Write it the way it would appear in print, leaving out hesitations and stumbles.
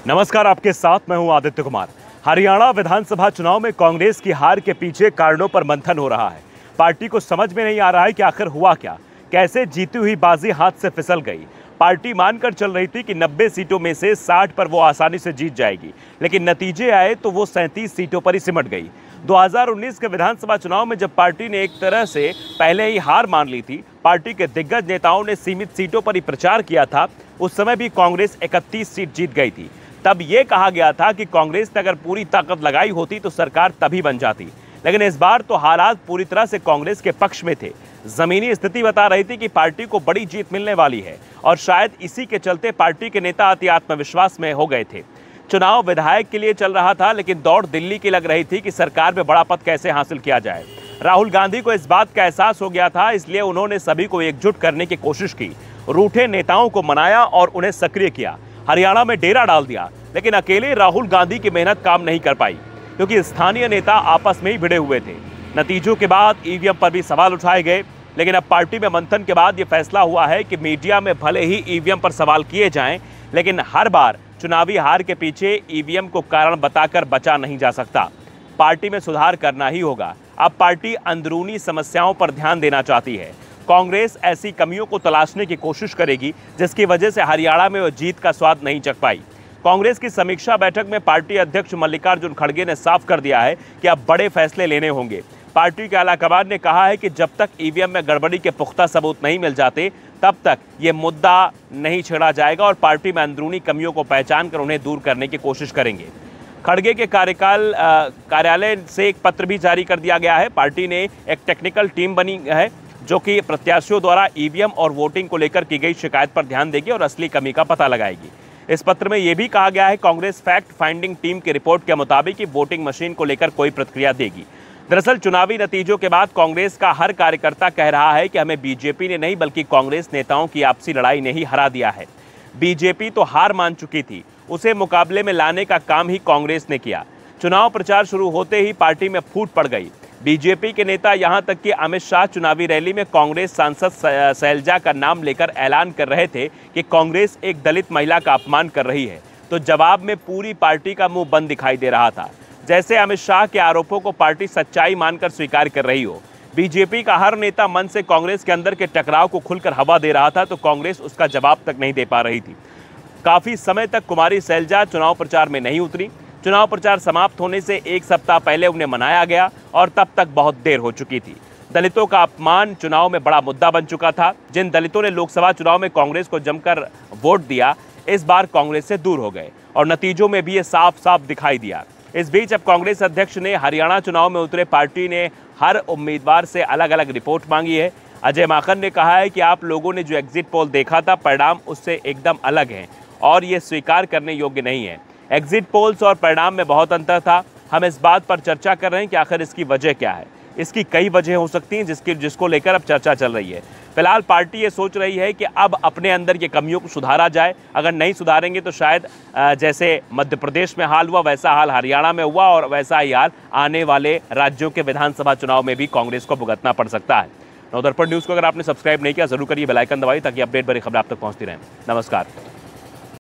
नमस्कार, आपके साथ मैं हूं आदित्य कुमार। हरियाणा विधानसभा चुनाव में कांग्रेस की हार के पीछे कारणों पर मंथन हो रहा है। पार्टी को समझ में नहीं आ रहा है कि आखिर हुआ क्या, कैसे जीती हुई बाजी हाथ से फिसल गई। पार्टी मानकर चल रही थी कि 90 सीटों में से 60 पर वो आसानी से जीत जाएगी, लेकिन नतीजे आए तो वो 37 सीटों पर ही सिमट गई। 2019 के विधानसभा चुनाव में जब पार्टी ने एक तरह से पहले ही हार मान ली थी, पार्टी के दिग्गज नेताओं ने सीमित सीटों पर ही प्रचार किया था। उस समय भी कांग्रेस 31 सीट जीत गई थी। तब ये कहा गया था कि कांग्रेस ने अगर पूरी ताकत लगाई होती तो सरकार तभी बन जाती, लेकिन इस बार तो हालात पूरी तरह से कांग्रेस के पक्ष में थे। जमीनी स्थिति बता रही थी कि पार्टी को बड़ी जीत मिलने वाली है और शायद इसी के चलते पार्टी के नेता अति आत्मविश्वास में हो गए थे। चुनाव विधायक के लिए चल रहा था, लेकिन दौड़ दिल्ली की लग रही थी कि सरकार में बड़ा पद कैसे हासिल किया जाए। राहुल गांधी को इस बात का एहसास हो गया था, इसलिए उन्होंने सभी को एकजुट करने की कोशिश की, रूठे नेताओं को मनाया और उन्हें सक्रिय किया। हरियाणा में डेरा डाल दिया, लेकिन अकेले राहुल गांधी की मेहनत काम नहीं कर पाई, क्योंकि स्थानीय नेता आपस में ही भिड़े हुए थे। नतीजों के बाद ईवीएम पर भी सवाल उठाए गए, लेकिन अब पार्टी में मंथन के बाद यह फैसला हुआ है कि मीडिया में भले ही ईवीएम पर सवाल किए जाएं, लेकिन हर बार चुनावी हार के पीछे ईवीएम को कारण बताकर बचा नहीं जा सकता। पार्टी में सुधार करना ही होगा। अब पार्टी अंदरूनी समस्याओं पर ध्यान देना चाहती है। कांग्रेस ऐसी कमियों को तलाशने की कोशिश करेगी जिसकी वजह से हरियाणा में वो जीत का स्वाद नहीं चख पाई। कांग्रेस की समीक्षा बैठक में पार्टी अध्यक्ष मल्लिकार्जुन खड़गे ने साफ कर दिया है कि अब बड़े फैसले लेने होंगे। पार्टी के आलाकमान ने कहा है कि जब तक ईवीएम में गड़बड़ी के पुख्ता सबूत नहीं मिल जाते, तब तक ये मुद्दा नहीं छेड़ा जाएगा और पार्टी में अंदरूनी कमियों को पहचान कर उन्हें दूर करने की कोशिश करेंगे। खड़गे के कार्यालय से एक पत्र भी जारी कर दिया गया है। पार्टी ने एक टेक्निकल टीम बनी है जो कि प्रत्याशियों द्वारा ईवीएम और वोटिंग को लेकर की गई शिकायत पर ध्यान देगी और असली कमी का पता लगाएगी। इस पत्र में यह भी कहा गया है कांग्रेस फैक्ट फाइंडिंग टीम की रिपोर्ट के मुताबिक ही वोटिंग मशीन को लेकर कोई प्रतिक्रिया देगी। दरअसल चुनावी नतीजों के बाद कांग्रेस का हर कार्यकर्ता कह रहा है कि हमें बीजेपी ने नहीं बल्कि कांग्रेस नेताओं की आपसी लड़ाई ने ही हरा दिया है। बीजेपी तो हार मान चुकी थी, उसे मुकाबले में लाने का काम ही कांग्रेस ने किया। चुनाव प्रचार शुरू होते ही पार्टी में फूट पड़ गई। बीजेपी के नेता यहां तक कि अमित शाह चुनावी रैली में कांग्रेस सांसद शैलजा का नाम लेकर ऐलान कर रहे थे कि कांग्रेस एक दलित महिला का अपमान कर रही है, तो जवाब में पूरी पार्टी का मुंह बंद दिखाई दे रहा था, जैसे अमित शाह के आरोपों को पार्टी सच्चाई मानकर स्वीकार कर रही हो। बीजेपी का हर नेता मन से कांग्रेस के अंदर के टकराव को खुलकर हवा दे रहा था, तो कांग्रेस उसका जवाब तक नहीं दे पा रही थी। काफी समय तक कुमारी शैलजा चुनाव प्रचार में नहीं उतरी। चुनाव प्रचार समाप्त होने से एक सप्ताह पहले उन्हें मनाया गया और तब तक बहुत देर हो चुकी थी। दलितों का अपमान चुनाव में बड़ा मुद्दा बन चुका था। जिन दलितों ने लोकसभा चुनाव में कांग्रेस को जमकर वोट दिया, इस बार कांग्रेस से दूर हो गए और नतीजों में भी ये साफ साफ दिखाई दिया। इस बीच अब कांग्रेस अध्यक्ष ने हरियाणा चुनाव में उतरे पार्टी ने हर उम्मीदवार से अलग अलग रिपोर्ट मांगी है। अजय माकन ने कहा है कि आप लोगों ने जो एग्जिट पोल देखा था, परिणाम उससे एकदम अलग हैं और ये स्वीकार करने योग्य नहीं है। एग्जिट पोल्स और परिणाम में बहुत अंतर था। हम इस बात पर चर्चा कर रहे हैं कि आखिर इसकी वजह क्या है। इसकी कई वजह हो सकती हैं जिसको लेकर अब चर्चा चल रही है। फिलहाल पार्टी ये सोच रही है कि अब अपने अंदर ये कमियों को सुधारा जाए। अगर नहीं सुधारेंगे तो शायद जैसे मध्य प्रदेश में हाल हुआ, वैसा हाल हरियाणा में हुआ और वैसा ही हाल आने वाले राज्यों के विधानसभा चुनाव में भी कांग्रेस को भुगतना पड़ सकता है। नवदर्पण न्यूज़ को अगर आपने सब्सक्राइब नहीं किया, जरूर करिए, बेल आइकन दबाइए ताकि अपडेट भरी खबर आप तक पहुँचती रहे। नमस्कार।